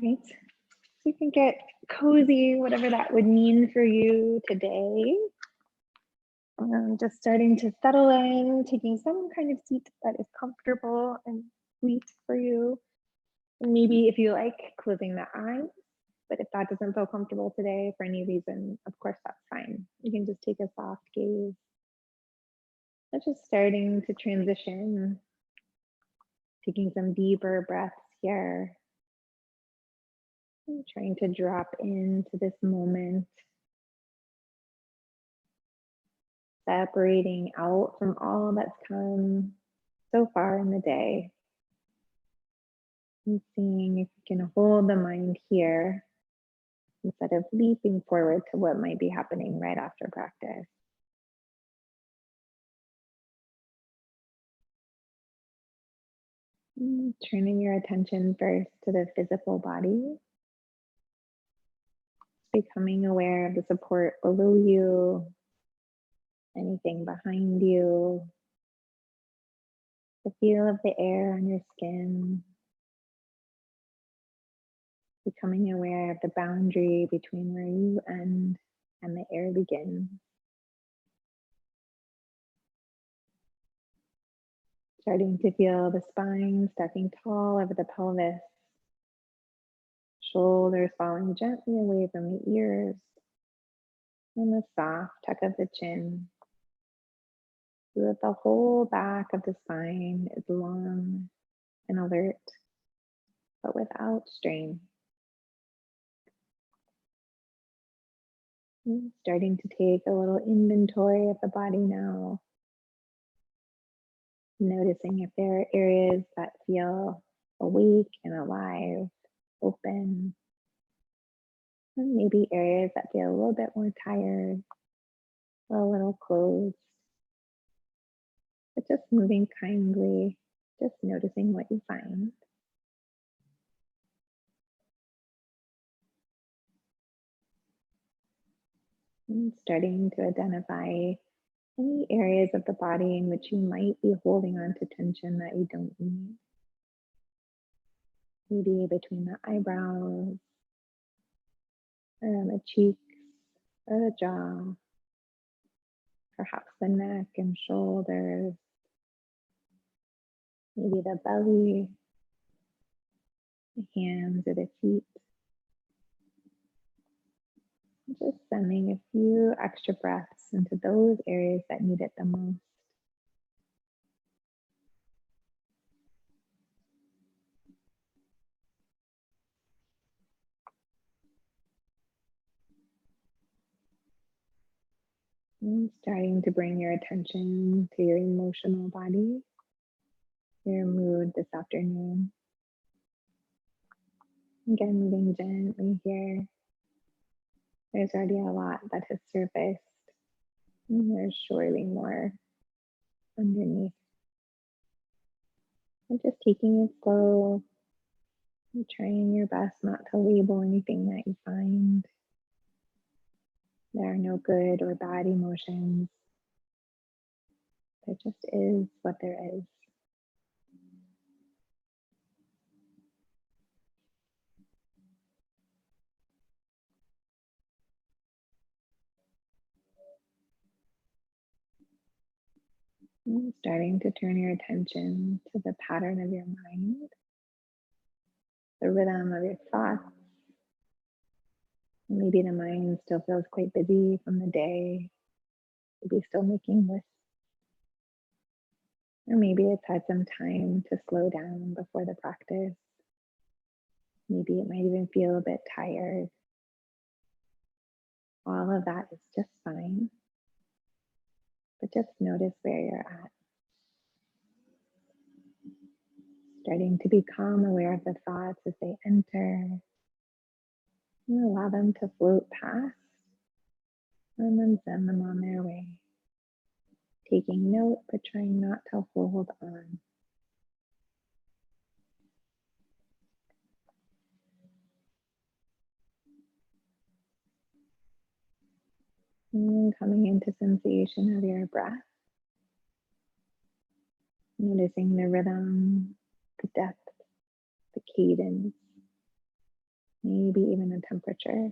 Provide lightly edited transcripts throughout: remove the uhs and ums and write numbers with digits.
right, so you can get cozy, whatever that would mean for you today. Just starting to settle in, taking some kind of seat that is comfortable and sweet for you. And maybe if you like, closing the eyes, but if that doesn't feel comfortable today for any reason, of course, that's fine. You can just take a soft gaze. But just starting to transition, taking some deeper breaths here. And trying to drop into this moment, separating out from all that's come so far in the day. And seeing if you can hold the mind here instead of leaping forward to what might be happening right after practice. Turning your attention first to the physical body, becoming aware of the support below you, anything behind you, the feel of the air on your skin, becoming aware of the boundary between where you end and the air begins. Starting to feel the spine stepping tall over the pelvis, shoulders falling gently away from the ears, and the soft tuck of the chin, so that the whole back of the spine is long and alert, but without strain. Starting to take a little inventory of the body now, noticing if there are areas that feel awake and alive, open, and maybe areas that feel a little bit more tired, a little closed. But just moving kindly, just noticing what you find. And starting to identify any areas of the body in which you might be holding on to tension that you don't need. Maybe between the eyebrows, or the cheeks, or the jaw, perhaps the neck and shoulders, maybe the belly, the hands or the feet. Just sending a few extra breaths into those areas that need it the most. And starting to bring your attention to your emotional body, your mood this afternoon. Again, moving gently here. There's already a lot that has surfaced, and there's surely more underneath. And just taking it slow, and trying your best not to label anything that you find. There are no good or bad emotions. There just is what there is. And starting to turn your attention to the pattern of your mind, the rhythm of your thoughts. Maybe the mind still feels quite busy from the day, maybe still making lists. Or maybe it's had some time to slow down before the practice. Maybe it might even feel a bit tired. All of that is just fine. But just notice where you're at. Starting to become aware of the thoughts as they enter. And allow them to float past and then send them on their way. Taking note, but trying not to hold on. And coming into sensation of your breath. Noticing the rhythm, the depth, the cadence. maybe even the temperature.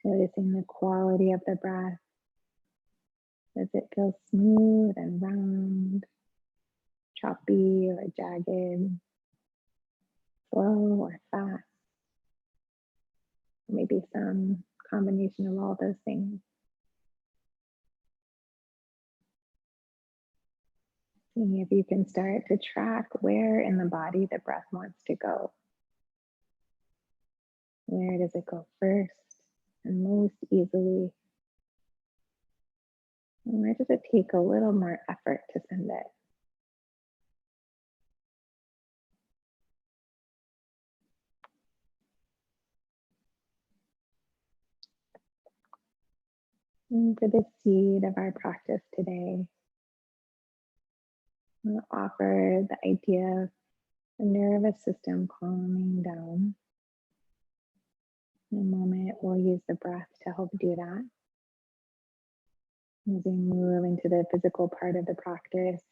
Noticing the quality of the breath. Does it feel smooth and round, choppy or jagged, slow or fast? Maybe some combination of all those things. Seeing if you can start to track where in the body the breath wants to go. Where does it go first and most easily? And where does it take a little more effort to send it? And for the seed of our practice today, we'll offer the idea of the nervous system calming down. In a moment, we'll use the breath to help do that. As we move into the physical part of the practice,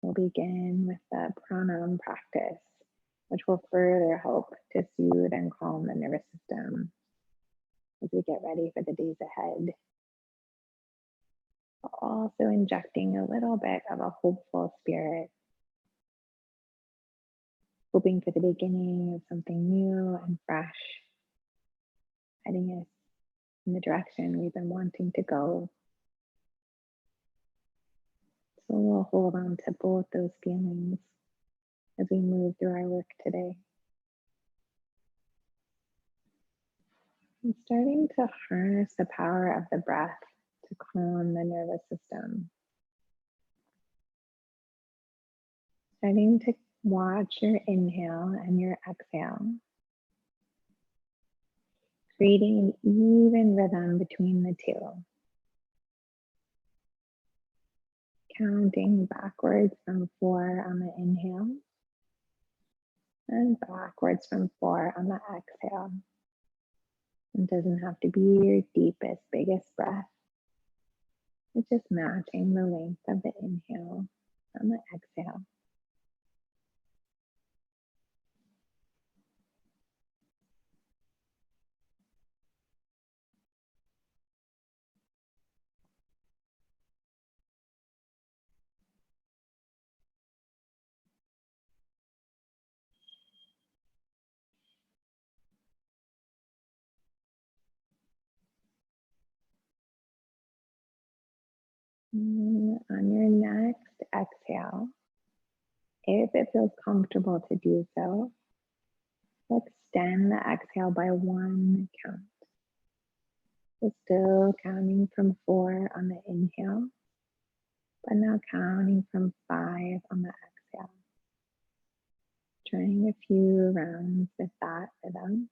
we'll begin with the pranam practice, which will further help to soothe and calm the nervous system as we get ready for the days ahead. Also injecting a little bit of a hopeful spirit, hoping for the beginning of something new and fresh, heading us in the direction we've been wanting to go. So we'll hold on to both those feelings as we move through our work today. And starting to harness the power of the breath to calm the nervous system. Starting to watch your inhale and your exhale, creating an even rhythm between the two. Counting backwards from 4 on the inhale and backwards from 4 on the exhale. It doesn't have to be your deepest, biggest breath. It's just matching the length of the inhale and the exhale. On your next exhale, if it feels comfortable to do so, extend the exhale by 1 count. So still counting from 4 on the inhale, but now counting from 5 on the exhale. Trying a few rounds with that rhythm.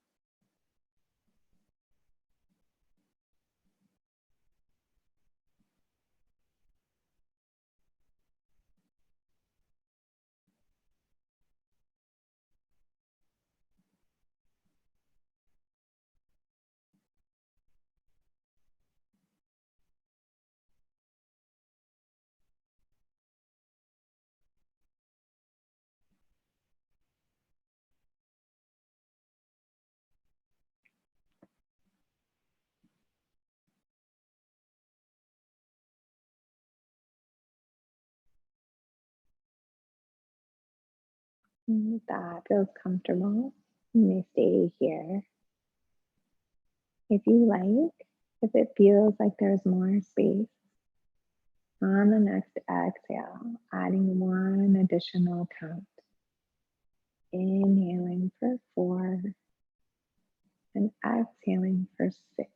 If that feels comfortable, you may stay here. If you like, if it feels like there's more space, on the next exhale, adding 1 additional count. Inhaling for 4 and exhaling for 6.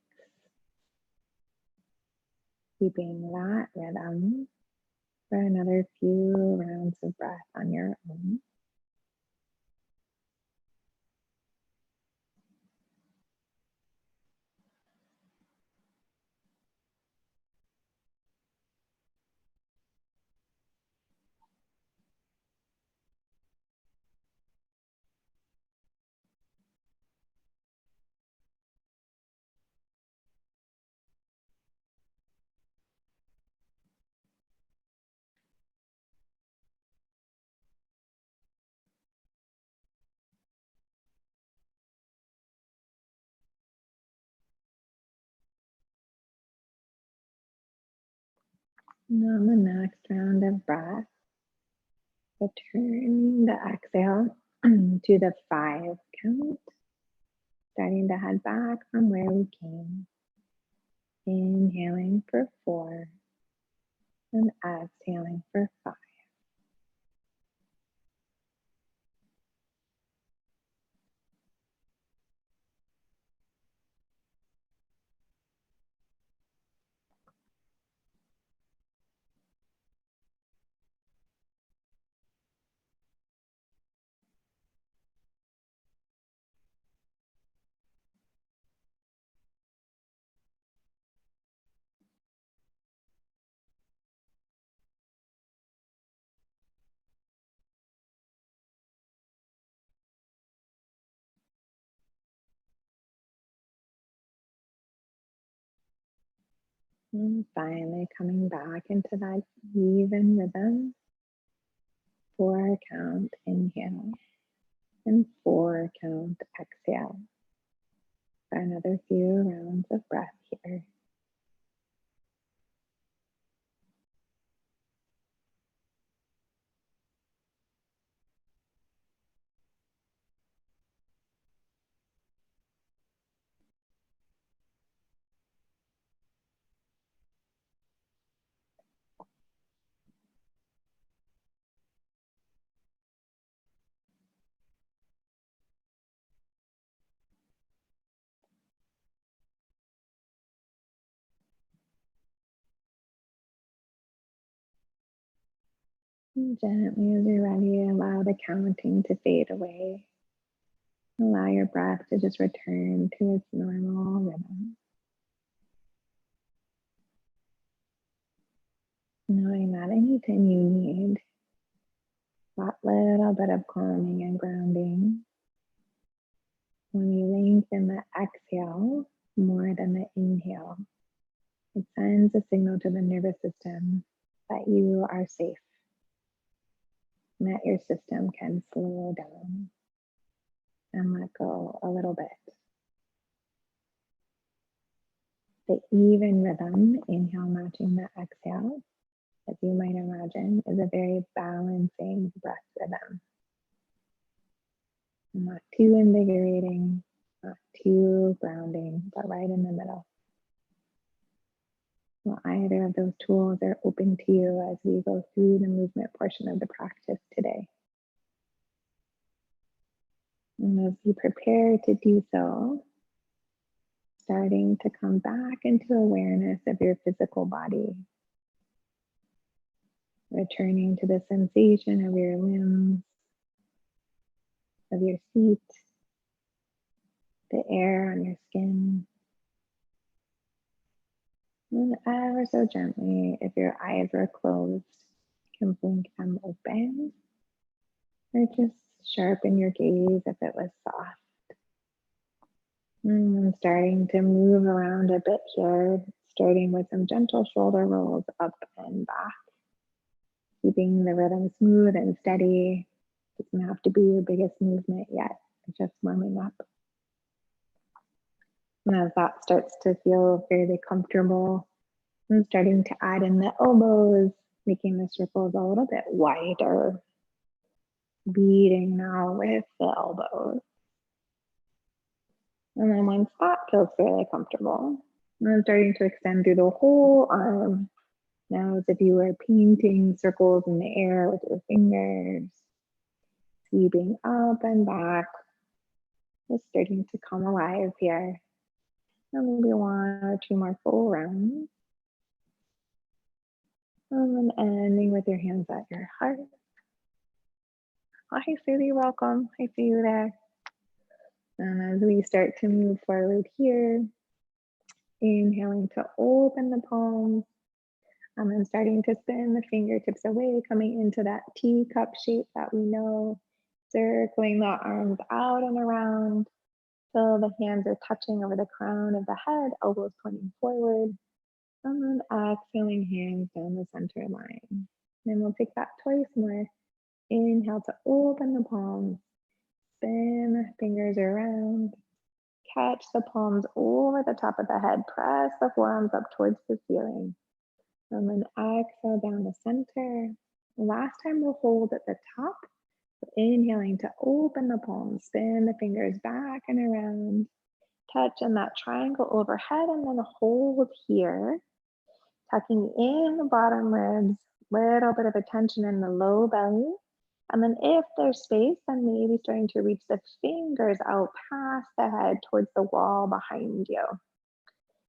Keeping that rhythm for another few rounds of breath on your own. And on the next round of breath, return the exhale to the 5 count, starting to head back from where we came. Inhaling for 4 and exhaling for 5. And finally coming back into that even rhythm. 4 count inhale and 4 count exhale. For another few rounds of breath here. And gently, as you're ready, allow the counting to fade away. Allow your breath to just return to its normal rhythm. Knowing that anytime you need that little bit of calming and grounding, when you lengthen the exhale more than the inhale, it sends a signal to the nervous system that you are safe and that your system can slow down and let go a little bit. The even rhythm, inhale matching the exhale, as you might imagine, is a very balancing breath rhythm. Not too invigorating, not too grounding, but right in the middle. Well, either of those tools are open to you as we go through the movement portion of the practice today. And as you prepare to do so, starting to come back into awareness of your physical body, returning to the sensation of your limbs, of your feet, the air on your skin. And ever so gently, if your eyes are closed, you can blink them open, or just sharpen your gaze if it was soft. And starting to move around a bit here, starting with some gentle shoulder rolls up and back, keeping the rhythm smooth and steady. Doesn't have to be your biggest movement yet, just warming up. And as that starts to feel fairly comfortable, I'm starting to add in the elbows, making the circles a little bit wider, beating now with the elbows. And then once that feels fairly comfortable, I'm starting to extend through the whole arm. Now as if you were painting circles in the air with your fingers, sweeping up and back, just starting to come alive here. And maybe 1 or 2 more full rounds. And then ending with your hands at your heart. Oh, hi, Susie, welcome. I see you there. And as we start to move forward here, inhaling to open the palms, and then starting to spin the fingertips away, coming into that teacup shape that we know, circling the arms out and around till the hands are touching over the crown of the head, elbows pointing forward, and then exhaling hands down the center line. Then we'll take that twice more. Inhale to open the palms, spin the fingers around, catch the palms over the top of the head, press the forearms up towards the ceiling. And then exhale down to center. Last time we'll hold at the top. Inhaling to open the palms, spin the fingers back and around. Touch in that triangle overhead and then hold here. Tucking in the bottom ribs, little bit of a tension in the low belly. And then if there's space, then maybe starting to reach the fingers out past the head towards the wall behind you.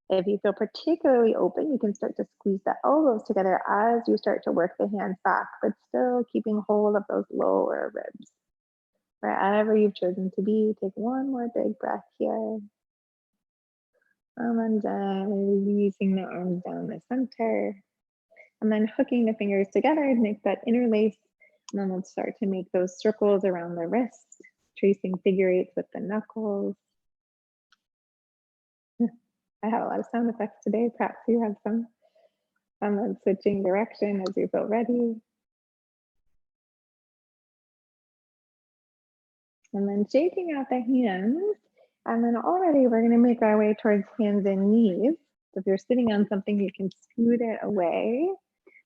If you feel particularly open, you can start to squeeze the elbows together as you start to work the hands back, but still keeping hold of those lower ribs. Wherever you've chosen to be, take one more big breath here. And then gently releasing the arms down the center. And then hooking the fingers together to make that interlace. And then we'll start to make those circles around the wrists, tracing figure eights with the knuckles. I have a lot of sound effects today. Perhaps you have some. And then switching direction as you feel ready. And then shaking out the hands. And then already we're going to make our way towards hands and knees. So if you're sitting on something, you can scoot it away.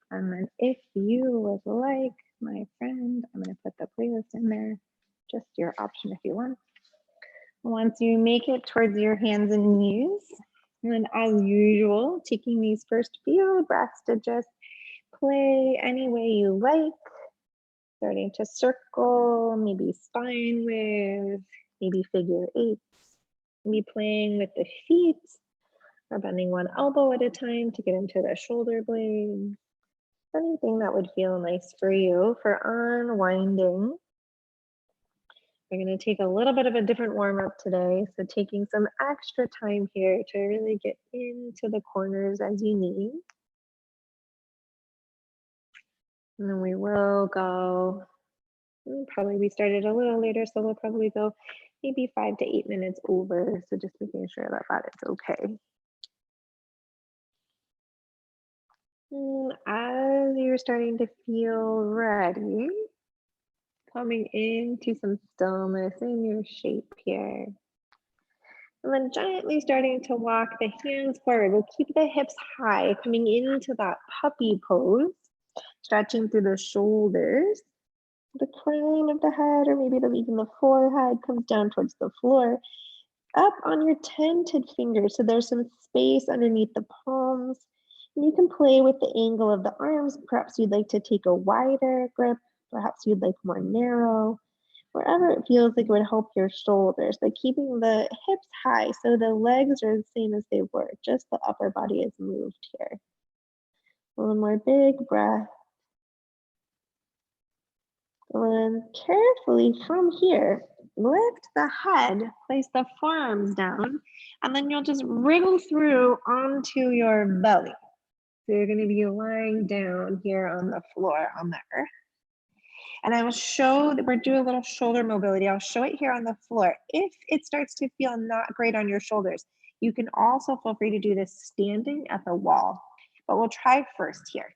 And then if you would like, my friend, I'm going to put the playlist in there. Just your option if you want. Once you make it towards your hands and knees, and then as usual, taking these first few breaths to just play any way you like. Starting to circle, maybe spine with, maybe figure eights. Maybe playing with the feet or bending one elbow at a time to get into the shoulder blades. Anything that would feel nice for you for unwinding. We're going to take a little bit of a different warm up today. So taking some extra time here to really get into the corners as you need. And then we will go, probably we started a little later, so we'll probably go maybe 5 to 8 minutes over. So just making sure that that is okay. And as you're starting to feel ready, coming into some stillness in your shape here. And then gently starting to walk the hands forward. We'll keep the hips high, coming into that puppy pose, stretching through the shoulders. The crown of the head, or maybe even the forehead, comes down towards the floor. Up on your tented fingers, so there's some space underneath the palms. And you can play with the angle of the arms. Perhaps you'd like to take a wider grip. Perhaps you'd like more narrow. Wherever it feels like it would help your shoulders, but keeping the hips high so the legs are the same as they were, just the upper body is moved here. One more big breath. And carefully from here, lift the head, place the forearms down, and then you'll just wriggle through onto your belly. So you're going to be lying down here on the floor on the earth. And I will show that we're doing a little shoulder mobility. I'll show it here on the floor. If it starts to feel not great on your shoulders, you can also feel free to do this standing at the wall. But we'll try first here.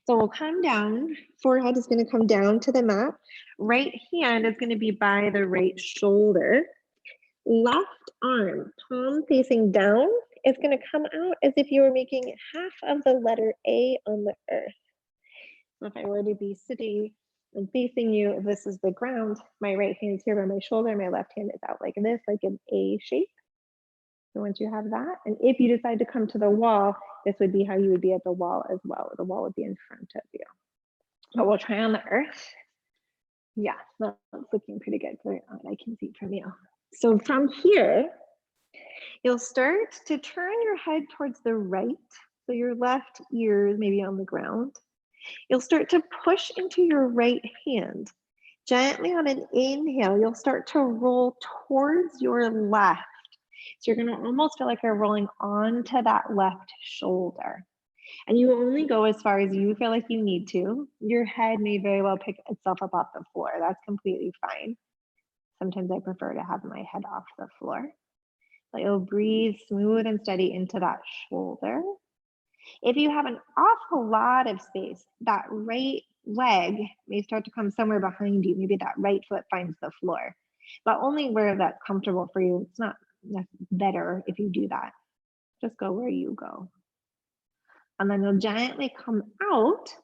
So we'll come down, forehead is going to come down to the mat. Right hand is going to be by the right shoulder. Left arm, palm facing down, is going to come out as if you were making half of the letter A on the earth. So if I were to be sitting and facing you, if this is the ground, my right hand is here by my shoulder, my left hand is out like this, like an A shape. So once you have that, and if you decide to come to the wall, this would be how you would be at the wall as well. The wall would be in front of you. But we'll try on the earth. Yeah, that's looking pretty good for what I can see from you. So from here, you'll start to turn your head towards the right. So your left ear is maybe on the ground. You'll start to push into your right hand. Gently on an inhale, you'll start to roll towards your left. So you're going to almost feel like you're rolling onto that left shoulder. And you only go as far as you feel like you need to. Your head may very well pick itself up off the floor. That's completely fine. Sometimes I prefer to have my head off the floor. But you'll breathe smooth and steady into that shoulder. If you have an awful lot of space, that right leg may start to come somewhere behind you. Maybe that right foot finds the floor, but only where that's comfortable for you. It's not better if you do that. Just go where you go. And then you'll gently come out,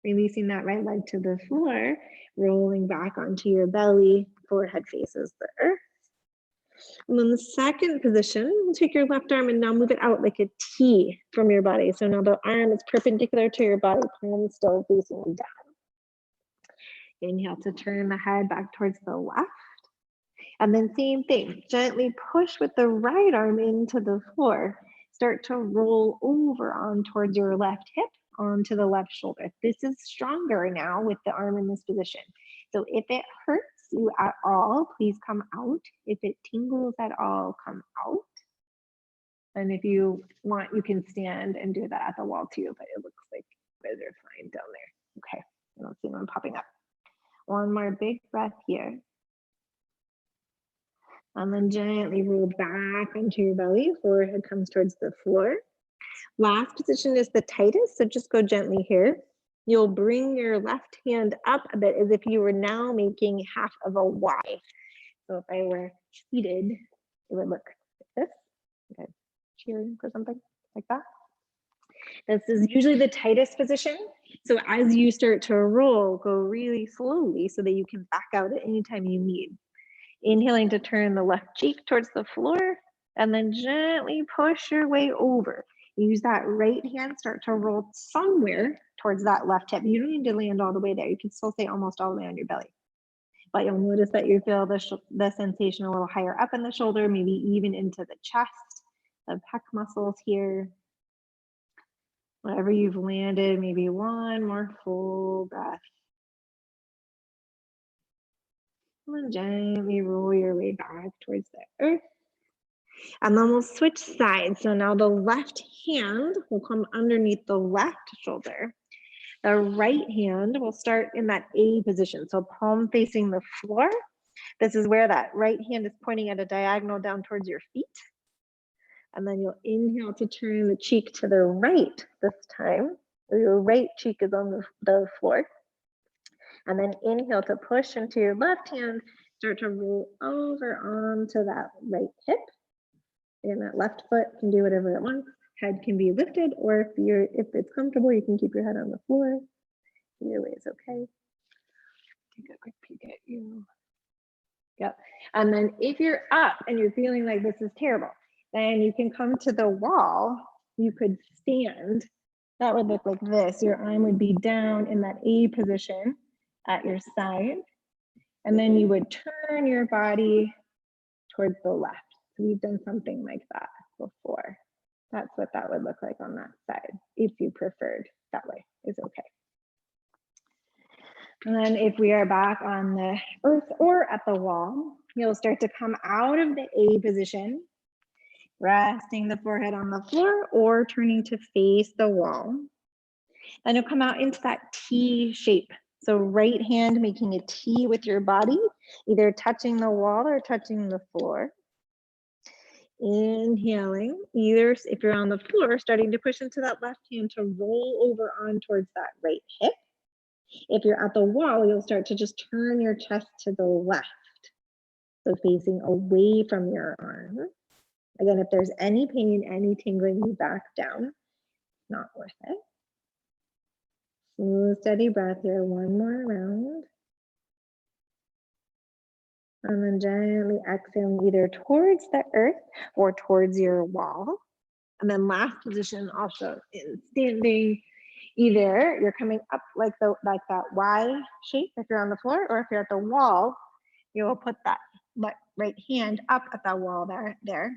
releasing that right leg to the floor, rolling back onto your belly, forehead faces the earth. And then the second position, take your left arm and now move it out like a T from your body. So now the arm is perpendicular to your body, palm still facing down. Inhale to turn the head back towards the left. And then same thing, gently push with the right arm into the floor. Start to roll over on towards your left hip, onto the left shoulder. This is stronger now with the arm in this position. So if it hurts you at all, please come out. If it tingles at all, come out. And if you want, you can stand and do that at the wall too, but it looks like you guys are fine down there. Okay, I don't see one popping up. One more big breath here. And then gently roll back onto your belly, forehead comes towards the floor. Last position is the tightest, so just go gently here. You'll bring your left hand up a bit as if you were now making half of a Y. So if I were seated, it would look like this. Okay, cheering for something like that. This is usually the tightest position. So as you start to roll, go really slowly so that you can back out at any time you need. Inhaling to turn the left cheek towards the floor and then gently push your way over. Use that right hand, start to roll somewhere towards that left hip. You don't need to land all the way there. You can still stay almost all the way on your belly. But you'll notice that you feel the sensation a little higher up in the shoulder, maybe even into the chest, the pec muscles here. Wherever you've landed, maybe one more full breath. And gently roll your way back towards the earth. And then we'll switch sides. So now the left hand will come underneath the left shoulder. The right hand will start in that A position. So palm facing the floor. This is where that right hand is pointing at a diagonal down towards your feet. And then you'll inhale to turn the cheek to the right this time. So your right cheek is on the floor. And then inhale to push into your left hand. Start to roll over onto that right hip. And that left foot can do whatever it wants. Head can be lifted, or if it's comfortable, you can keep your head on the floor. Either way is okay. Take a quick peek at you. Yep. And then if you're up and you're feeling like this is terrible, then you can come to the wall. You could stand. That would look like this. Your arm would be down in that A position at your side. And then you would turn your body towards the left. So we've done something like that before. That's what that would look like on that side. If you preferred that way, is okay. And then if we are back on the earth or at the wall, you'll start to come out of the A position, resting the forehead on the floor or turning to face the wall. Then you'll come out into that T shape. So right hand making a T with your body, either touching the wall or touching the floor. Inhaling, either if you're on the floor, starting to push into that left hand to roll over on towards that right hip. If you're at the wall, you'll start to just turn your chest to the left. So facing away from your arm. Again, if there's any pain, any tingling, you back down. Not worth it. Smooth, steady breath here. One more round. And then gently exhaling either towards the earth or towards your wall. And then last position also is standing. Either you're coming up like that Y shape if you're on the floor, or if you're at the wall, you will put that right hand up at that wall there.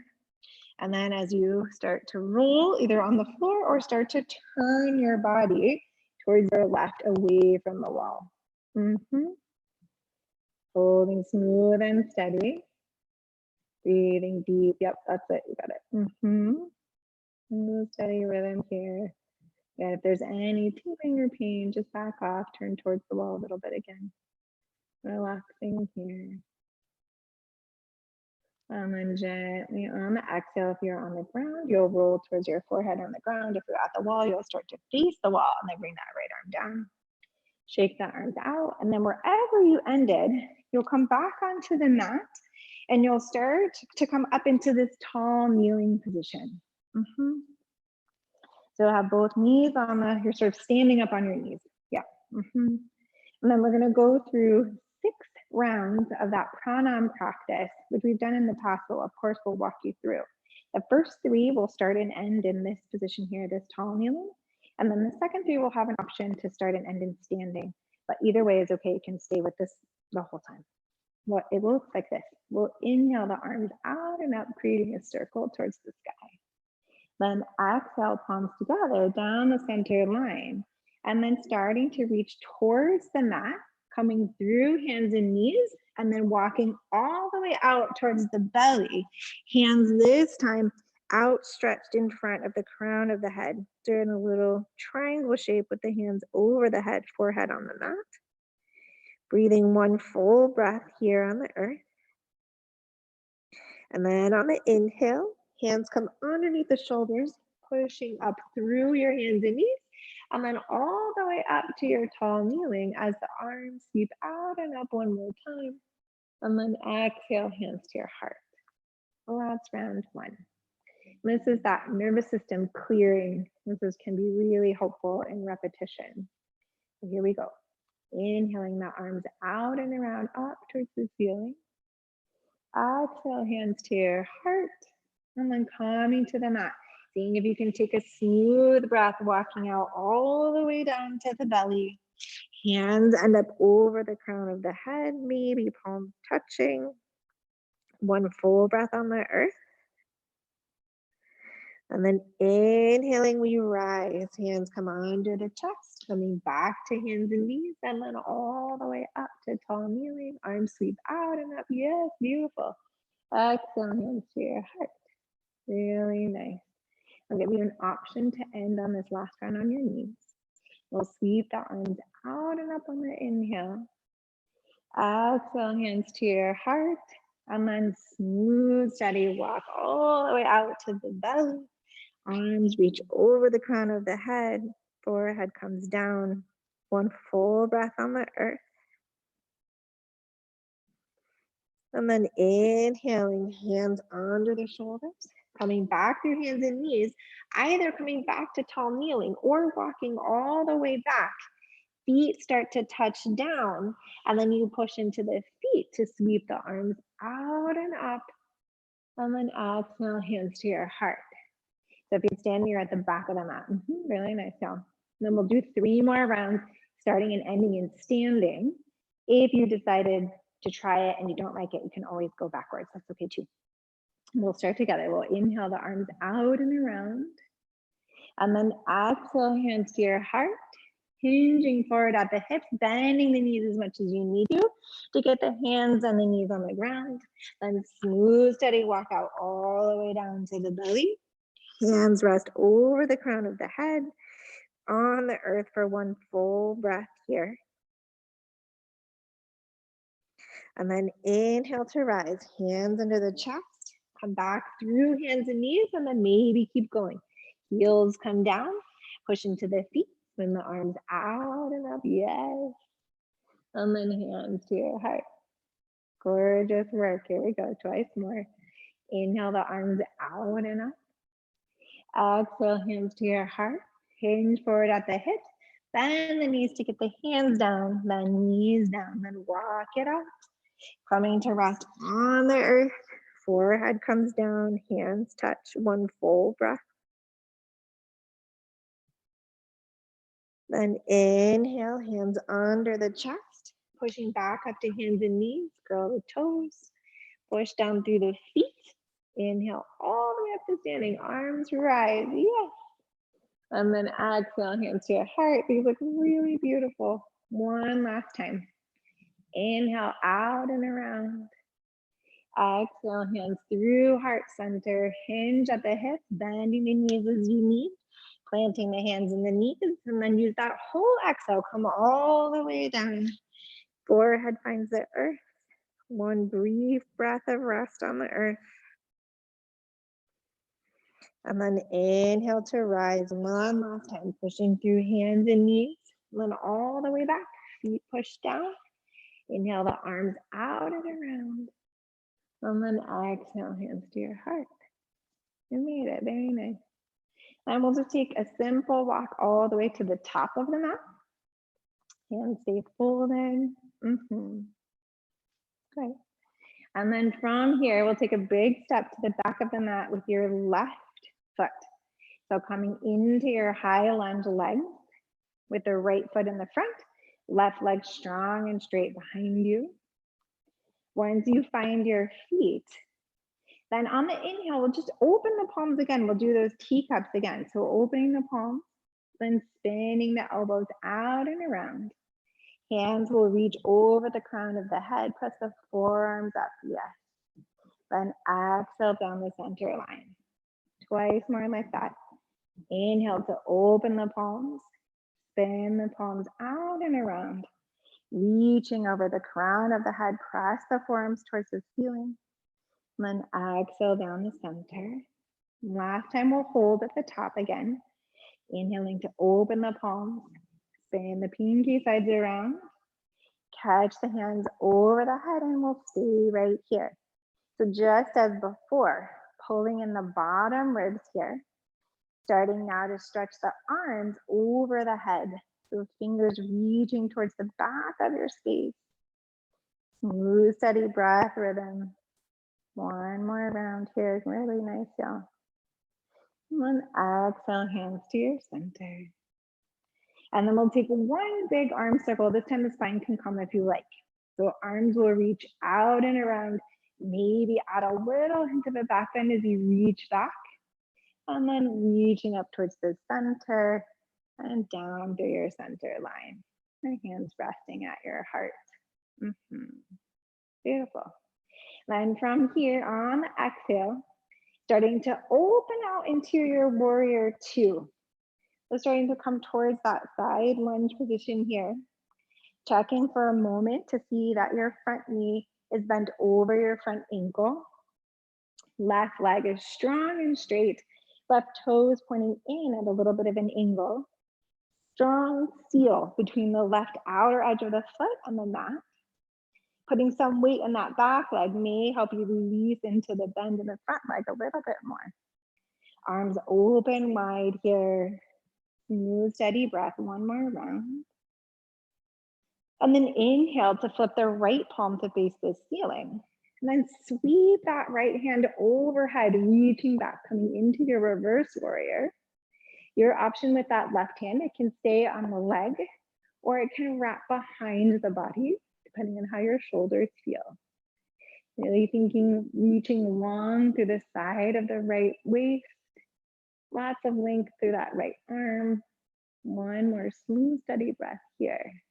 And then as you start to roll either on the floor or start to turn your body towards your left away from the wall. Holding smooth and steady. Breathing deep. Yep, that's it. You got it. Smooth, steady rhythm here. Yeah, if there's any tingling or pain, just back off, turn towards the wall a little bit again. Relaxing here. And then gently on the exhale, if you're on the ground, you'll roll towards your forehead on the ground. If you're at the wall, you'll start to face the wall and then bring that right arm down. Shake the arms out. And then wherever you ended, you'll come back onto the mat and you'll start to come up into this tall kneeling position. So have both knees on the, you're sort of standing up on your knees. Yeah. And then we're gonna go through 6 rounds of that pranam practice, which we've done in the past, so of course we'll walk you through. The first 3 will start and end in this position here, this tall kneeling. And then the second 3 will have an option to start and end in standing. But either way is okay, you can stay with this the whole time. Well, it will look like this. We'll inhale the arms out and up, creating a circle towards the sky. Then exhale, palms together down the center line. And then starting to reach towards the mat, coming through hands and knees, and then walking all the way out towards the belly. Hands this time outstretched in front of the crown of the head, doing a little triangle shape with the hands over the head, forehead on the mat. Breathing 1 full breath here on the earth. And then on the inhale, hands come underneath the shoulders, pushing up through your hands and knees, and then all the way up to your tall kneeling as the arms sweep out and up one more time. And then exhale, hands to your heart. Well, that's round 1. This is that nervous system clearing. This can be really helpful in repetition. So here we go. Inhaling the arms out and around, up towards the ceiling. Exhale, hands to your heart, and then coming to the mat. Seeing if you can take a smooth breath, walking out all the way down to the belly. Hands end up over the crown of the head, maybe palms touching. 1 full breath on the earth. And then inhaling, we rise. Hands come under the chest, coming back to hands and knees, and then all the way up to tall kneeling. Arms sweep out and up. Yes, beautiful. Exhale, hands to your heart. Really nice. I'll give you an option to end on this last round on your knees. We'll sweep the arms out and up on the inhale. Exhale, hands to your heart. And then smooth, steady walk all the way out to the belly. Arms reach over the crown of the head. Forehead comes down. 1 full breath on the earth. And then inhaling, hands under the shoulders. Coming back through hands and knees, either coming back to tall kneeling or walking all the way back. Feet start to touch down, and then you push into the feet to sweep the arms out and up. And then exhale, hands to your heart. So if you're standing, you're at the back of the mat. Really nice, yeah. Then we'll do 3 more rounds, starting and ending in standing. If you decided to try it and you don't like it, you can always go backwards. That's okay too. We'll start together. We'll inhale the arms out and around. And then exhale, hands to your heart. Hinging forward at the hips, bending the knees as much as you need to get the hands and the knees on the ground. Then smooth, steady walk out all the way down to the belly. Hands rest over the crown of the head on the earth for 1 full breath here. And then inhale to rise, hands under the chest, come back through hands and knees, and then maybe keep going. Heels come down, push into the feet, swing the arms out and up, yes. And then hands to your heart. Gorgeous work, here we go, twice more. Inhale the arms out and up. Exhale, hands to your heart. Hinge forward at the hips. Bend the knees to get the hands down, then knees down, then walk it out. Coming to rest on the earth. Forehead comes down, hands touch. 1 full breath. Then inhale, hands under the chest. Pushing back up to hands and knees. Curl the toes. Push down through the feet. Inhale all the way up to standing. Arms rise. Yes. And then exhale, hands to your heart. These look really beautiful. 1 last time. Inhale out and around. Exhale, hands through heart center. Hinge at the hips, bending the knees as you need. Planting the hands in the knees, and then use that whole exhale. Come all the way down. Forehead finds the earth. 1 brief breath of rest on the earth. And then inhale to rise 1 last time, pushing through hands and knees. And then all the way back, feet push down. Inhale the arms out and around. And then exhale, hands to your heart. You made it, very nice. And we'll just take a simple walk all the way to the top of the mat. Hands stay folded. Great. And then from here, we'll take a big step to the back of the mat with your left foot. So coming into your high lunge leg with the right foot in the front, left leg strong and straight behind you. Once you find your feet, then on the inhale, we'll just open the palms again. We'll do those teacups again. So opening the palms, then spinning the elbows out and around. Hands will reach over the crown of the head, press the forearms up, yes. Then exhale down the center line. Twice more like that. Inhale to open the palms, spin the palms out and around. Reaching over the crown of the head, press the forearms towards the ceiling. And then exhale down the center. Last time we'll hold at the top again. Inhaling to open the palms, spin the pinky sides around. Catch the hands over the head and we'll stay right here. So just as before, pulling in the bottom ribs here. Starting now to stretch the arms over the head. So fingers reaching towards the back of your space. Smooth, steady breath rhythm. One more round here, really nice, y'all. And then exhale, hands to your center. And then we'll take one big arm circle. This time the spine can come if you like. So arms will reach out and around, maybe add a little hint of a back bend as you reach back. And then reaching up towards the center and down through your center line. Your hands resting at your heart. Beautiful. Then from here on the exhale, starting to open out into your warrior two. So starting to come towards that side lunge position here. Checking for a moment to see that your front knee is bent over your front ankle. Left leg is strong and straight. Left toes pointing in at a little bit of an angle. Strong seal between the left outer edge of the foot and the mat. Putting some weight in that back leg may help you release into the bend in the front leg a little bit more. Arms open wide here. Smooth, steady breath. One more round. And then inhale to flip the right palm to face the ceiling. And then sweep that right hand overhead, reaching back, coming into your reverse warrior. Your option with that left hand, it can stay on the leg or it can wrap behind the body, depending on how your shoulders feel. Really thinking, reaching long through the side of the right waist. Lots of length through that right arm. One more smooth, steady breath here.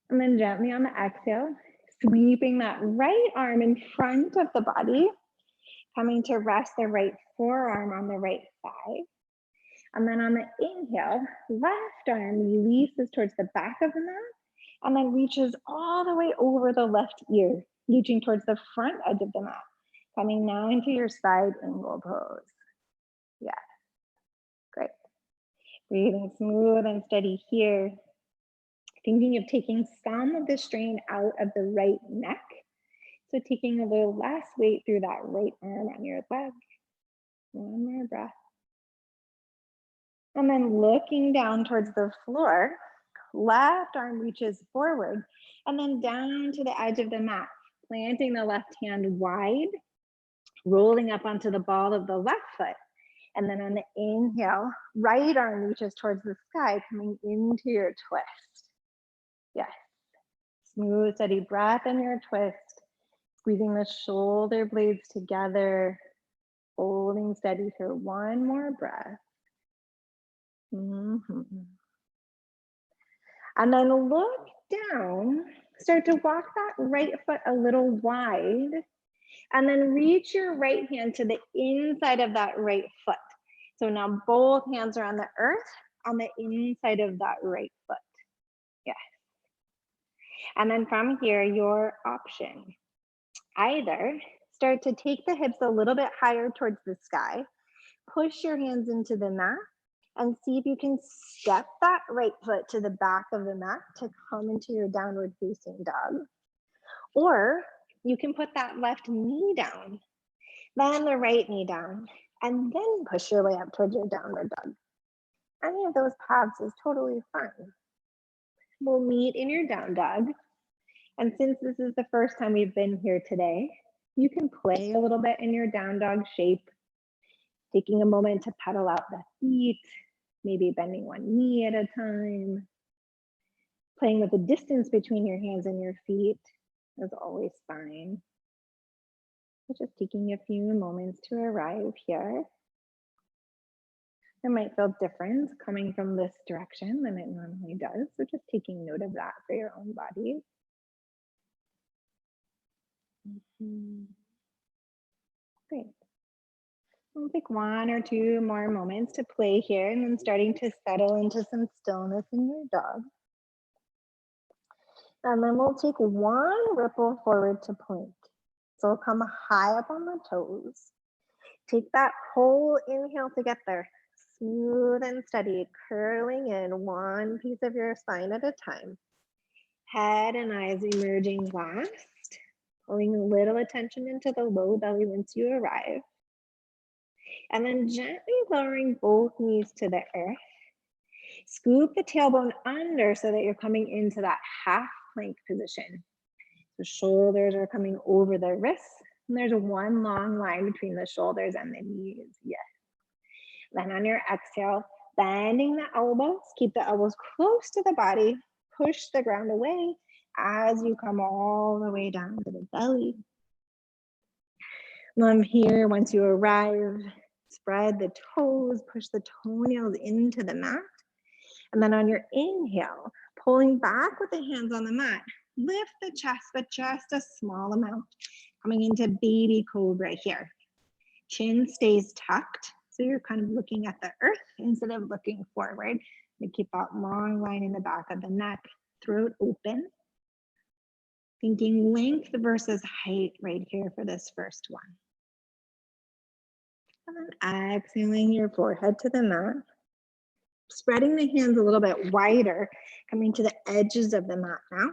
And then gently on the exhale, sweeping that right arm in front of the body, coming to rest the right forearm on the right thigh. And then on the inhale, left arm releases towards the back of the mat and then reaches all the way over the left ear, reaching towards the front edge of the mat, coming now into your side angle pose. Yes, great. Breathing smooth and steady here. Thinking of taking some of the strain out of the right neck. So taking a little less weight through that right arm on your leg. One more breath. And then looking down towards the floor, left arm reaches forward and then down to the edge of the mat, planting the left hand wide, rolling up onto the ball of the left foot. And then on the inhale, right arm reaches towards the sky, coming into your twist. Yes. Smooth, steady breath in your twist. Squeezing the shoulder blades together. Holding steady for one more breath. And then look down. Start to walk that right foot a little wide. And then reach your right hand to the inside of that right foot. So now both hands are on the earth on the inside of that right foot. Yes. And then from here, your option. Either start to take the hips a little bit higher towards the sky, push your hands into the mat, and see if you can step that right foot to the back of the mat to come into your downward facing dog. Or you can put that left knee down, then the right knee down, and then push your way up towards your downward dog. Any of those paths is totally fine. We'll meet in your down dog. And since this is the first time we've been here today, you can play a little bit in your down dog shape, taking a moment to pedal out the feet, maybe bending one knee at a time. Playing with the distance between your hands and your feet is always fine. But just taking a few moments to arrive here. It might feel different coming from this direction than it normally does. So just taking note of that for your own body. Great. We'll take 1 or 2 more moments to play here and then starting to settle into some stillness in your dog. And then we'll take 1 ripple forward to plank. So we'll come high up on the toes. Take that whole inhale to get there. Smooth and steady, curling in 1 piece of your spine at a time. Head and eyes emerging last. Pulling a little attention into the low belly once you arrive. And then gently lowering both knees to the earth. Scoop the tailbone under so that you're coming into that half plank position. The shoulders are coming over the wrists. And there's 1 long line between the shoulders and the knees. Yes. Then on your exhale, bending the elbows. Keep the elbows close to the body. Push the ground away as you come all the way down to the belly. From here, once you arrive, spread the toes, push the toenails into the mat. And then on your inhale, pulling back with the hands on the mat, lift the chest, but just a small amount. Coming into baby cobra here. Chin stays tucked, so you're kind of looking at the earth instead of looking forward. You keep that long line in the back of the neck, throat open. Thinking length versus height right here for this first one. And then exhaling your forehead to the mat. Spreading the hands a little bit wider, coming to the edges of the mat now.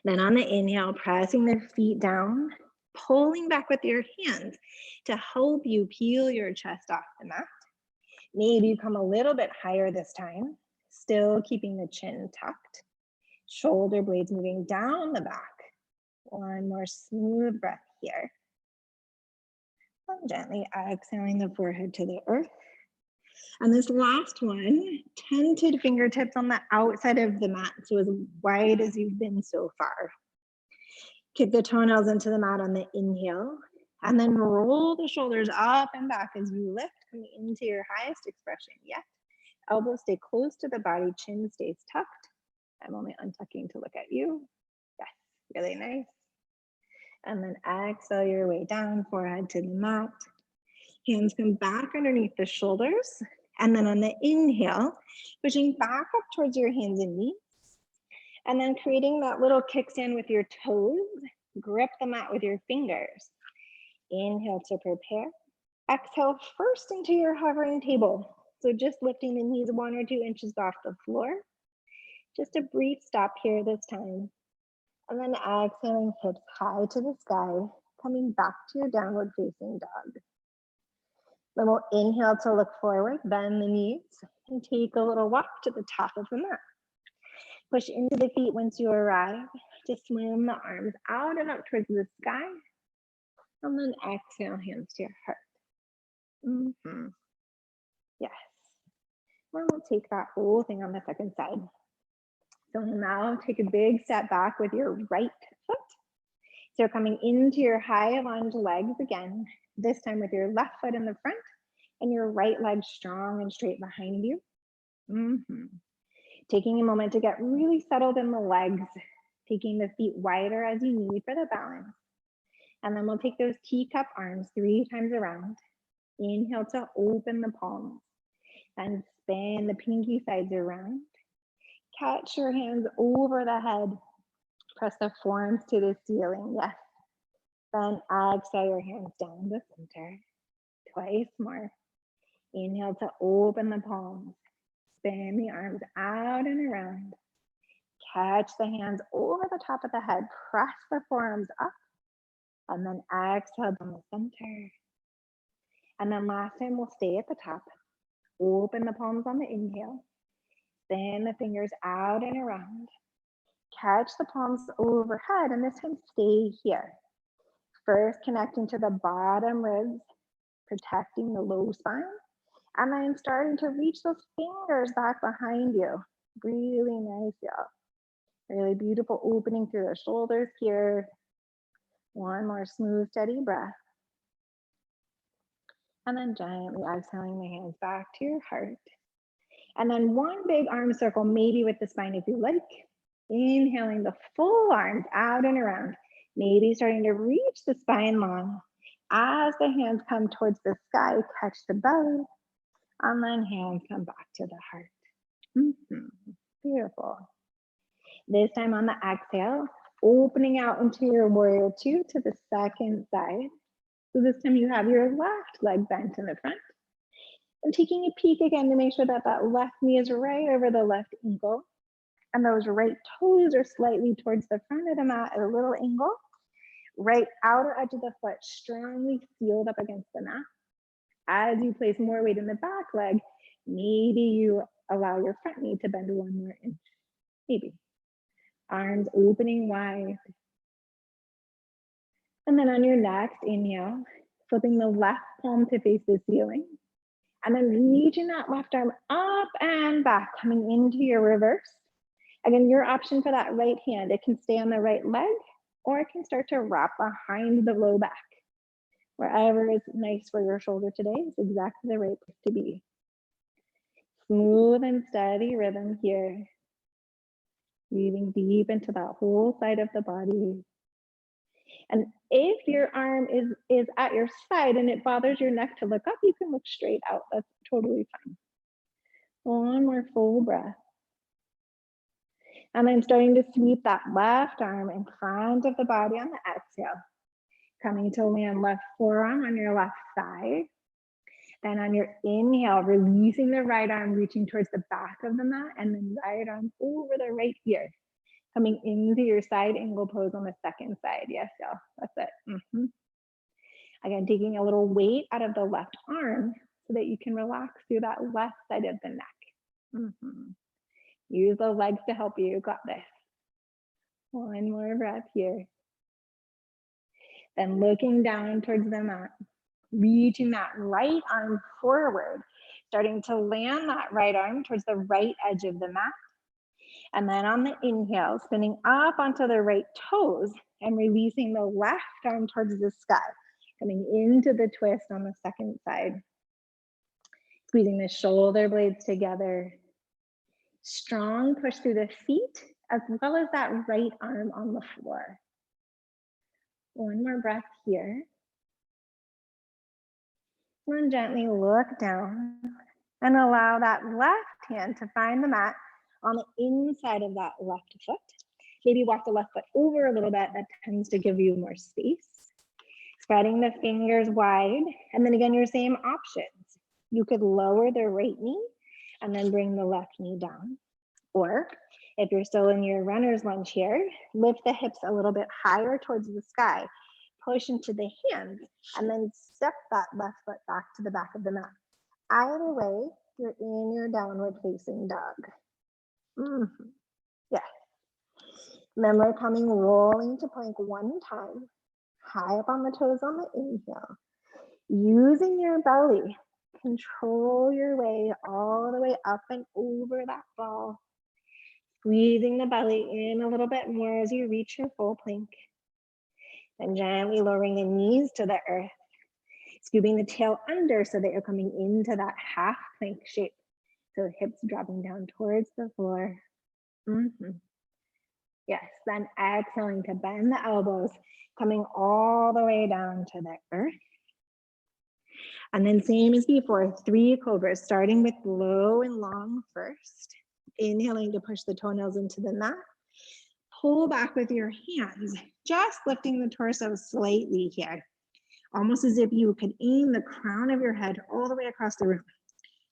Then on the inhale, pressing the feet down, pulling back with your hands to help you peel your chest off the mat. Maybe you come a little bit higher this time, still keeping the chin tucked. Shoulder blades moving down the back. 1 more smooth breath here. And gently exhaling the forehead to the earth. And this last one, tented fingertips on the outside of the mat, so as wide as you've been so far. Kick the toenails into the mat on the inhale, and then roll the shoulders up and back as you lift, coming into your highest expression yet. Elbows stay close to the body, chin stays tucked. I'm only untucking to look at you. Yes, really nice. And then exhale your way down, forehead to the mat. Hands come back underneath the shoulders. And then on the inhale, pushing back up towards your hands and knees. And then creating that little kickstand with your toes. Grip the mat with your fingers. Inhale to prepare. Exhale first into your hovering table. So just lifting the knees 1 or 2 inches off the floor. Just a brief stop here this time. And then exhaling hips high to the sky, coming back to your downward facing dog. Then we'll inhale to look forward, bend the knees, and take a little walk to the top of the mat. Push into the feet once you arrive. Just swim the arms out and up towards the sky. And then exhale, hands to your heart. Yes. Then we'll take that whole thing on the second side. So now take a big step back with your right foot. So you're coming into your high lunge legs again, this time with your left foot in the front and your right leg strong and straight behind you. Taking a moment to get really settled in the legs, taking the feet wider as you need for the balance. And then we'll take those teacup arms 3 times around. Inhale to open the palms and spin the pinky sides around. Catch your hands over the head. Press the forearms to the ceiling. Yes. Then exhale your hands down the center. Twice more. Inhale to open the palms. Spin the arms out and around. Catch the hands over the top of the head. Press the forearms up. And then exhale down the center. And then last time we'll stay at the top. Open the palms on the inhale. Send the fingers out and around. Catch the palms overhead, and this time stay here. First, connecting to the bottom ribs, protecting the low spine. And then starting to reach those fingers back behind you. Really nice, y'all. Really beautiful opening through the shoulders here. One more smooth, steady breath. And then gently exhaling the hands back to your heart. And then one big arm circle, maybe with the spine if you like. Inhaling the full arms out and around. Maybe starting to reach the spine long. As the hands come towards the sky, catch the belly. And then hands come back to the heart. Beautiful. This time on the exhale, opening out into your warrior two to the second side. So this time you have your left leg bent in the front. And taking a peek again to make sure that that left knee is right over the left ankle. And those right toes are slightly towards the front of the mat at a little angle. Right outer edge of the foot strongly sealed up against the mat. As you place more weight in the back leg, maybe you allow your front knee to bend one more inch. Maybe. Arms opening wide. And then on your next inhale, flipping the left palm to face the ceiling. And then reaching that left arm up and back, coming into your reverse. Again, your option for that right hand, it can stay on the right leg, or it can start to wrap behind the low back. Wherever is nice for your shoulder today is exactly the right place to be. Smooth and steady rhythm here. Breathing deep into that whole side of the body. And if your arm is at your side and it bothers your neck to look up, you can look straight out. That's totally fine. One more full breath. And then starting to sweep that left arm in front of the body on the exhale. Coming to land left forearm on your left side. Then on your inhale, releasing the right arm, reaching towards the back of the mat, and then right arm over the right ear. Coming into your side angle pose on the second side. Yes, y'all, that's it. Again, taking a little weight out of the left arm so that you can relax through that left side of the neck. Use those legs to help you. You got this. One more breath here. Then looking down towards the mat, reaching that right arm forward, starting to land that right arm towards the right edge of the mat. And then on the inhale, spinning up onto the right toes and releasing the left arm towards the sky, coming into the twist on the second side. Squeezing the shoulder blades together. Strong push through the feet, as well as that right arm on the floor. One more breath here. And gently look down and allow that left hand to find the mat on the inside of that left foot. Maybe walk the left foot over a little bit. That tends to give you more space. Spreading the fingers wide. And then again, your same options. You could lower the right knee and then bring the left knee down. Or if you're still in your runner's lunge here, lift the hips a little bit higher towards the sky. Push into the hands and then step that left foot back to the back of the mat. Either way, you're in your downward facing dog. Yes. Remember coming rolling to plank one time, high up on the toes on the inhale. Using your belly, control your way all the way up and over that ball. Squeezing the belly in a little bit more as you reach your full plank. And gently lowering the knees to the earth. Scooping the tail under so that you're coming into that half plank shape. So hips dropping down towards the floor. Yes, then exhaling to bend the elbows, coming all the way down to the earth. And then same as before, 3 cobras, starting with low and long first. Inhaling to push the toenails into the mat. Pull back with your hands, just lifting the torso slightly here. Almost as if you could aim the crown of your head all the way across the room.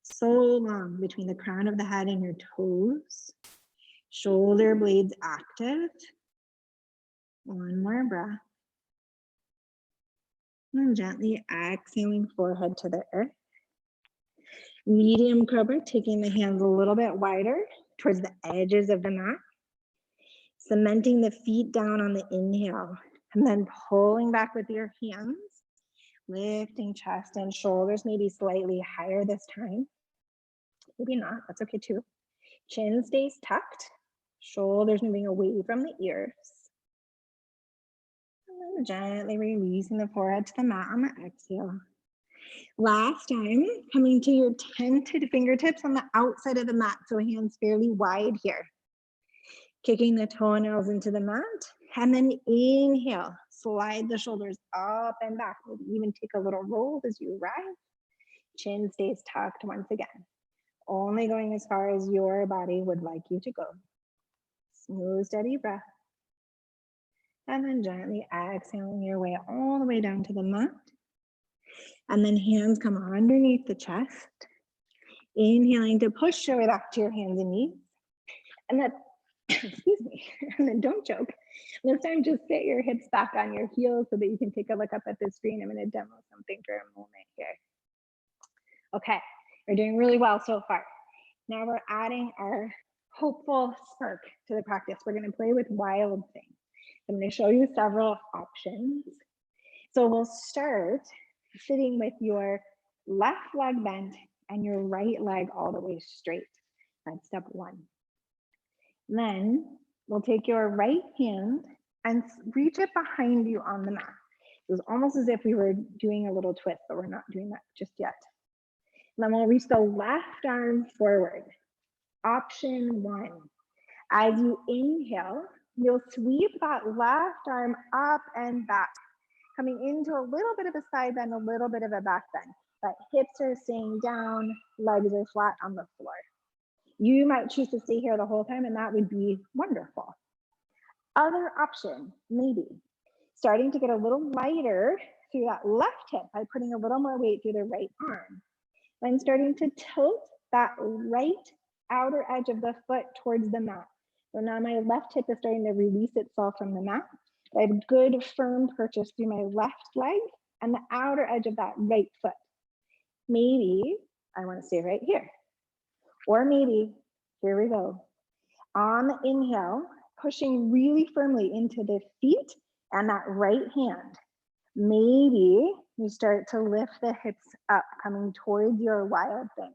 So long between the crown of the head and your toes. Shoulder blades active. One more breath. And then gently exhaling forehead to the earth. Medium Cobra, taking the hands a little bit wider towards the edges of the mat. Cementing the feet down on the inhale, and then pulling back with your hands. Lifting chest and shoulders, maybe slightly higher this time. Maybe not, that's okay too. Chin stays tucked, shoulders moving away from the ears. And then gently releasing the forehead to the mat on the exhale. Last time, coming to your tented fingertips on the outside of the mat, so hands fairly wide here. Kicking the toenails into the mat, and then inhale, slide the shoulders up and back. Maybe even take a little roll as you rise. Chin stays tucked once again. Only going as far as your body would like you to go. Smooth, steady breath. And then gently exhaling your way all the way down to the mat. And then hands come underneath the chest. Inhaling to push your way back to your hands and knees. And then, excuse me, and then don't choke. This time just sit your hips back on your heels so that you can take a look up at the screen. I'm going to demo something for a moment here. Okay, we're doing really well so far. Now we're adding our hopeful spark to the practice. We're going to play with wild things. I'm going to show you several options. So we'll start sitting with your left leg bent and your right leg all the way straight. That's step one. Then we'll take your right hand and reach it behind you on the mat. It was almost as if we were doing a little twist, but we're not doing that just yet. Then we'll reach the left arm forward. Option one. As you inhale, you'll sweep that left arm up and back, coming into a little bit of a side bend, a little bit of a back bend. But hips are staying down, legs are flat on the floor. You might choose to stay here the whole time, and that would be wonderful. Other option, maybe starting to get a little lighter through that left hip by putting a little more weight through the right arm. Then starting to tilt that right outer edge of the foot towards the mat. So now my left hip is starting to release itself from the mat. I have good firm purchase through my left leg and the outer edge of that right foot. Maybe I want to stay right here. Or maybe, here we go. On the inhale, pushing really firmly into the feet and that right hand. Maybe you start to lift the hips up, coming towards your wild thing.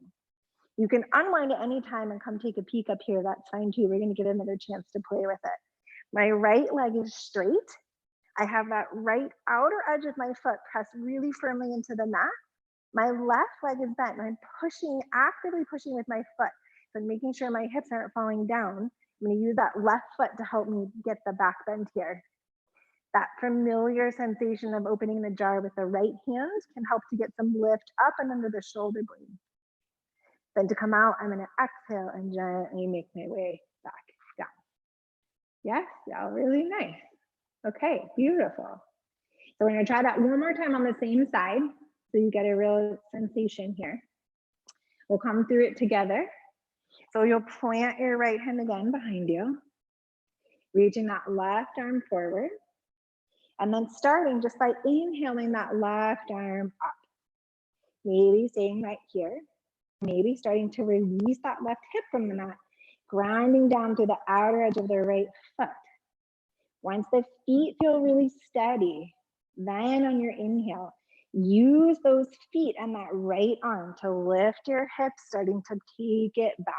You can unwind at any time and come take a peek up here. That's fine too. We're going to get another chance to play with it. My right leg is straight. I have that right outer edge of my foot pressed really firmly into the mat. My left leg is bent. I'm pushing, actively pushing with my foot, but making sure my hips aren't falling down. I'm going to use that left foot to help me get the back bend here. That familiar sensation of opening the jar with the right hand can help to get some lift up and under the shoulder blade. Then to come out, I'm going to exhale and gently make my way back down. Yes, yeah, really nice. Okay, beautiful. So we're going to try that one more time on the same side so you get a real sensation here. We'll come through it together. So you'll plant your right hand again behind you, reaching that left arm forward. And then starting just by inhaling that left arm up. Maybe staying right here. Maybe starting to release that left hip from the mat, grounding down to the outer edge of the right foot. Once the feet feel really steady, then on your inhale, use those feet and that right arm to lift your hips, starting to take it back.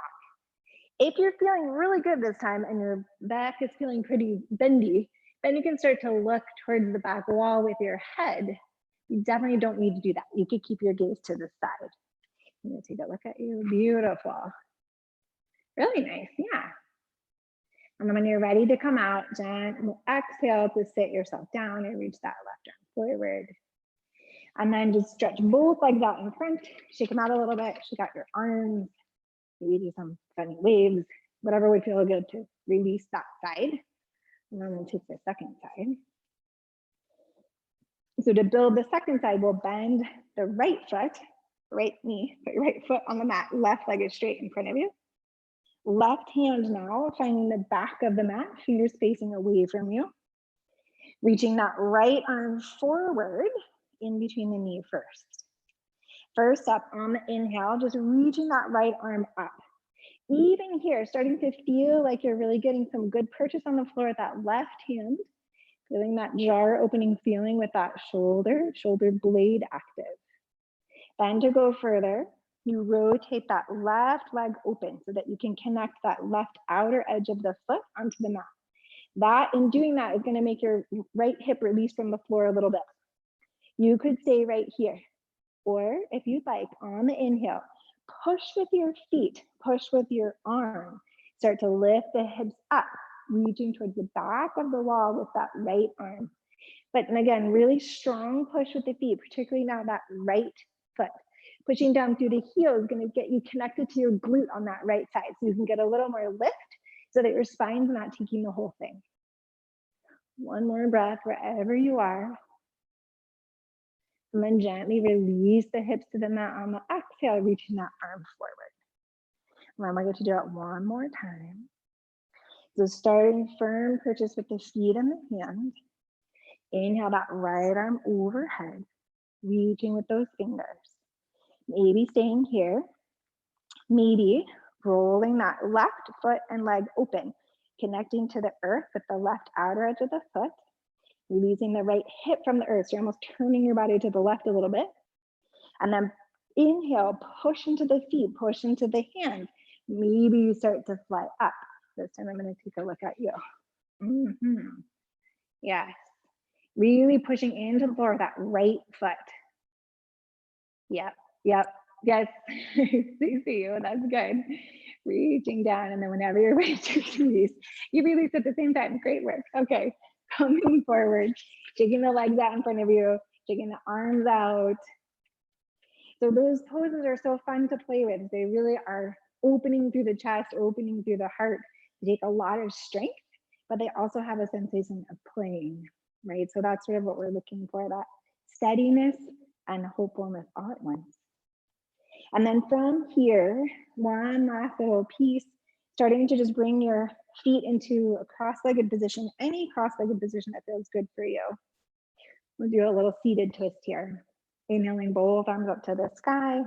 If you're feeling really good this time and your back is feeling pretty bendy, then you can start to look towards the back wall with your head. You definitely don't need to do that. You could keep your gaze to the side. I'm gonna take a look at you. Beautiful. Really nice, yeah. And then when you're ready to come out, gently exhale to sit yourself down and reach that left arm forward. And then just stretch both legs out in front, shake them out a little bit, shake out your arms, maybe do some funny waves, whatever would feel good to release that side. And then we'll take the second side. So to build the second side, we'll bend the right foot, right knee, put your right foot on the mat, left leg is straight in front of you. Left hand now, finding the back of the mat, fingers facing away from you. Reaching that right arm forward in between the knee first. First up, on the inhale, just reaching that right arm up. Even here, starting to feel like you're really getting some good purchase on the floor with that left hand, feeling that jar opening feeling with that shoulder blade active. Then to go further, you rotate that left leg open so that you can connect that left outer edge of the foot onto the mat. That, in doing that, is going to make your right hip release from the floor a little bit. You could stay right here. Or if you'd like, on the inhale, push with your feet, push with your arm. Start to lift the hips up, reaching towards the back of the wall with that right arm. But and again, really strong push with the feet, particularly now that right foot. Pushing down through the heel is going to get you connected to your glute on that right side, so you can get a little more lift so that your spine's not taking the whole thing. One more breath wherever you are. And then gently release the hips to the mat on the exhale, reaching that arm forward. And then we're going to do it one more time. So starting firm purchase with the feet and the hands. Inhale that right arm overhead, reaching with those fingers. Maybe staying here. Maybe rolling that left foot and leg open, connecting to the earth with the left outer edge of the foot. Releasing the right hip from the earth. So you're almost turning your body to the left a little bit. And then inhale, push into the feet, push into the hands. Maybe you start to fly up. This time I'm going to take a look at you. Yes. Really pushing into the floor with that right foot. Yep. Yes. See you. That's good. Reaching down, and then whenever you're ready to release, you release at the same time. Great work. Okay. Coming forward, taking the legs out in front of you, taking the arms out. So those poses are so fun to play with. They really are opening through the chest, opening through the heart. They take a lot of strength, but they also have a sensation of playing, right? So that's sort of what we're looking for, that steadiness and hopefulness all at once. And then from here, one last little piece, starting to just bring your feet into a cross-legged position, any cross-legged position that feels good for you. We'll do a little seated twist here. Inhaling both arms up to the sky,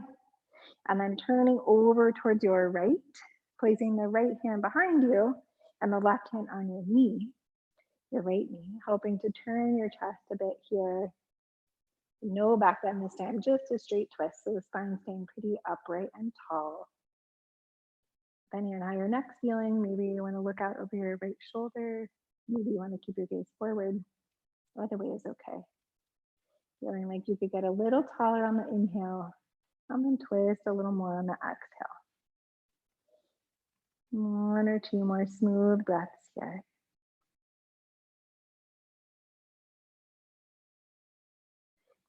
and then turning over towards your right, placing the right hand behind you and the left hand on your knee, your right knee, helping to turn your chest a bit here. No back bend this time, just a straight twist, so the spine staying pretty upright and tall. Depending on how your neck's feeling, maybe you want to look out over your right shoulder. Maybe you want to keep your gaze forward. Either way is okay. Feeling like you could get a little taller on the inhale, and then twist a little more on the exhale. One or two more smooth breaths here.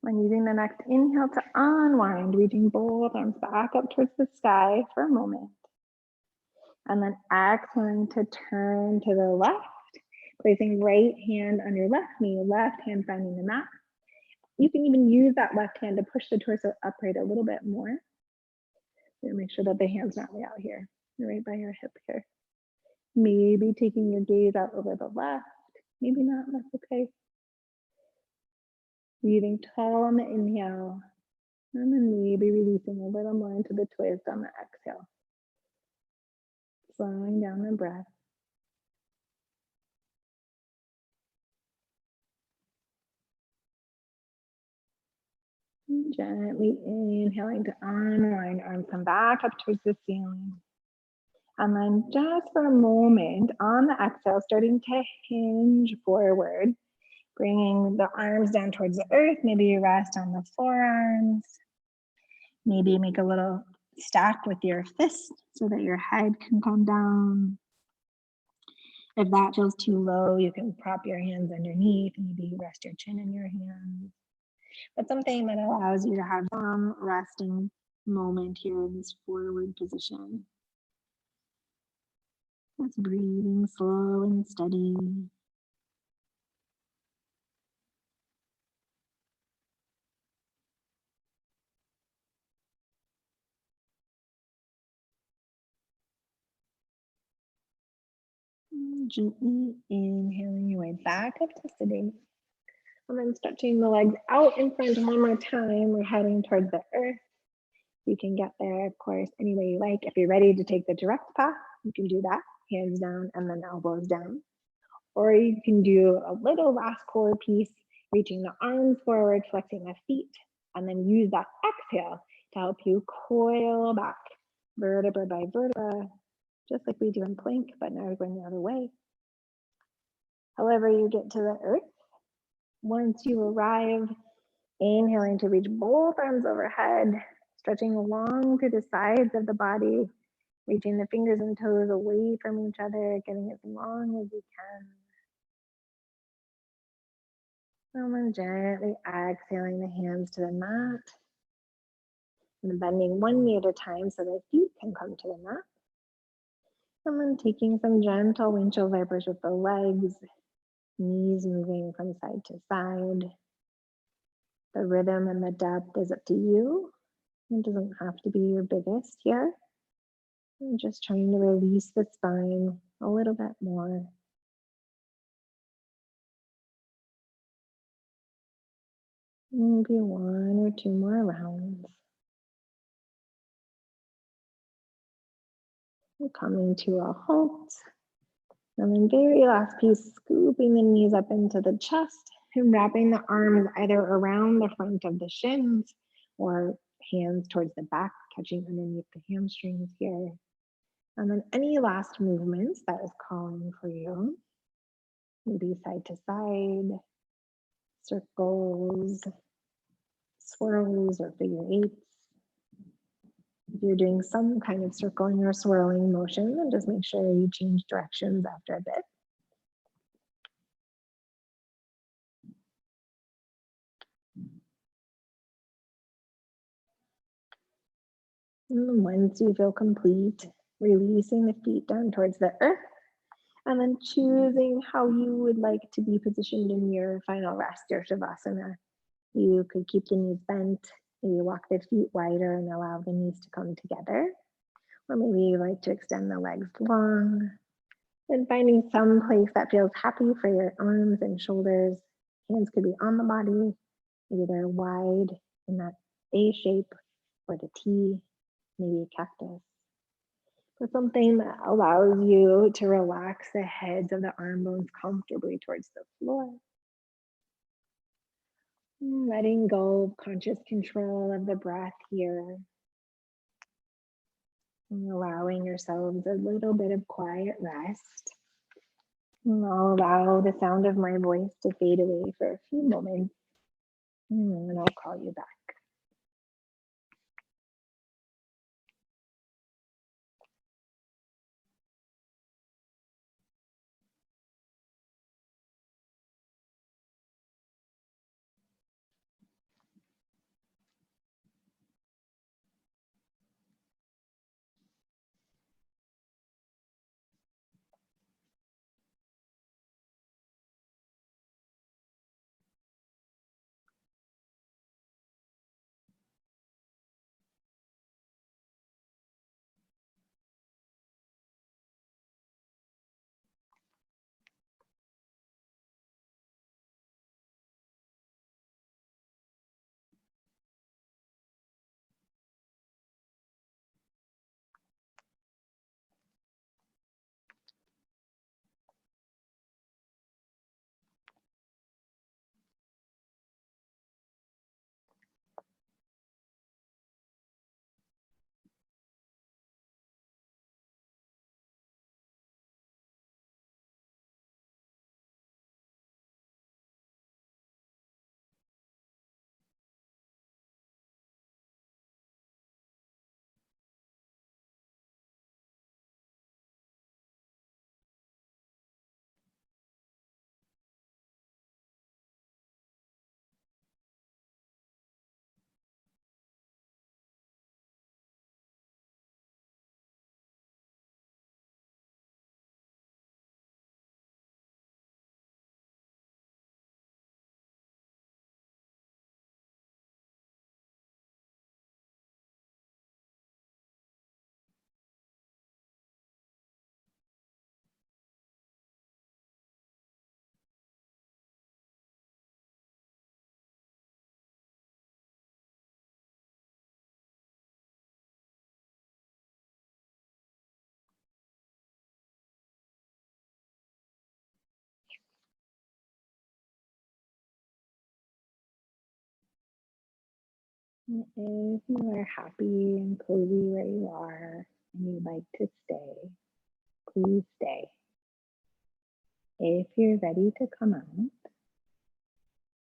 When using the next inhale to unwind, reaching both arms back up towards the sky for a moment. And then exhaling to turn to the left, placing right hand on your left knee, left hand finding the mat. You can even use that left hand to push the torso upright a little bit more. So make sure that the hand's not way out here, right by your hip here. Maybe taking your gaze out over the left, maybe not, that's okay. Breathing tall on the inhale, and then maybe releasing a little more into the twist on the exhale. Slowing down the breath. And gently inhaling to unwind, arms come back up towards the ceiling. And then just for a moment on the exhale, starting to hinge forward, bringing the arms down towards the earth. Maybe you rest on the forearms. Maybe make a little stack with your fist so that your head can come down. If that feels too low, you can prop your hands underneath. Maybe rest your chin in your hands. But something that allows you to have some resting moment here in this forward position. Just breathing slow and steady. Gently inhaling your way back up to sitting. And then stretching the legs out in front one more time. We're heading towards the earth. You can get there, of course, any way you like. If you're ready to take the direct path, you can do that, hands down and then elbows down. Or you can do a little last core piece, reaching the arms forward, flexing the feet, and then use that exhale to help you coil back, vertebra by vertebra, just like we do in plank, but now we're going the other way. However you get to the earth, once you arrive, inhaling to reach both arms overhead, stretching along to the sides of the body, reaching the fingers and toes away from each other, getting as long as you can. And then gently exhaling the hands to the mat. And bending one knee at a time so the feet can come to the mat. And then taking some gentle windshield vipers with the legs, knees moving from side to side. The rhythm and the depth is up to you. It doesn't have to be your biggest here. I'm just trying to release the spine a little bit more. Maybe one or two more rounds. We're coming to a halt. And then very last piece, scooping the knees up into the chest and wrapping the arms either around the front of the shins or hands towards the back, catching underneath the hamstrings here. And then any last movements that is calling for you, maybe side to side, circles, swirls, or figure eights. If you're doing some kind of circling or swirling motion, then just make sure you change directions after a bit. And once you feel complete, releasing the feet down towards the earth, and then choosing how you would like to be positioned in your final rest, your Savasana. You could keep the knees bent, maybe walk the feet wider and allow the knees to come together. Or maybe you like to extend the legs long. And finding some place that feels happy for your arms and shoulders. Hands could be on the body, maybe they're wide in that A shape or the T, maybe a cactus. But something that allows you to relax the heads of the arm bones comfortably towards the floor. Letting go of conscious control of the breath here. And allowing yourselves a little bit of quiet rest. And I'll allow the sound of my voice to fade away for a few moments. And I'll call you back. And if you are happy and cozy where you are and you'd like to stay, please stay. If you're ready to come out,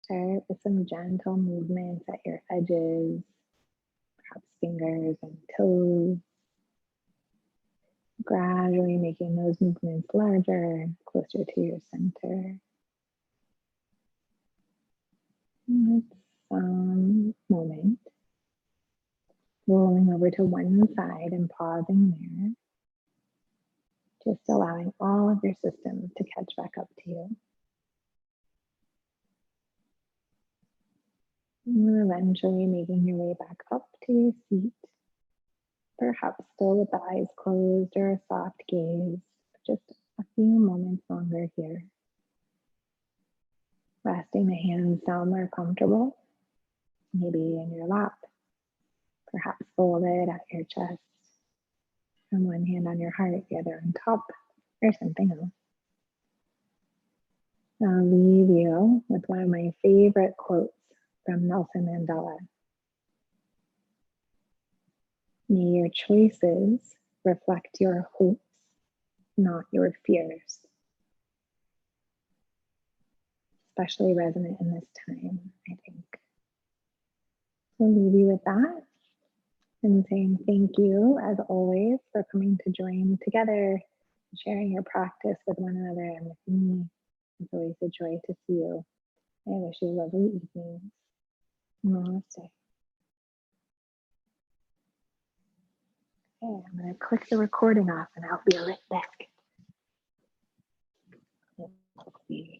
start with some gentle movements at your edges, perhaps fingers and toes, gradually making those movements larger and closer to your center. And with some moment, rolling over to one side and pausing there, just allowing all of your system to catch back up to you. And eventually making your way back up to your seat, perhaps still with the eyes closed or a soft gaze, just a few moments longer here. Resting the hands down where comfortable, maybe in your lap, perhaps folded at your chest, and one hand on your heart, the other on top, or something else. I'll leave you with one of my favorite quotes from Nelson Mandela. May your choices reflect your hopes, not your fears. Especially resonant in this time, I think. So I'll leave you with that and saying thank you, as always, for coming to join together, sharing your practice with one another and with me. It's always a joy to see you. I wish you a lovely evening. Namaste. Okay, I'm going to click the recording off and I'll be right back. Let's see.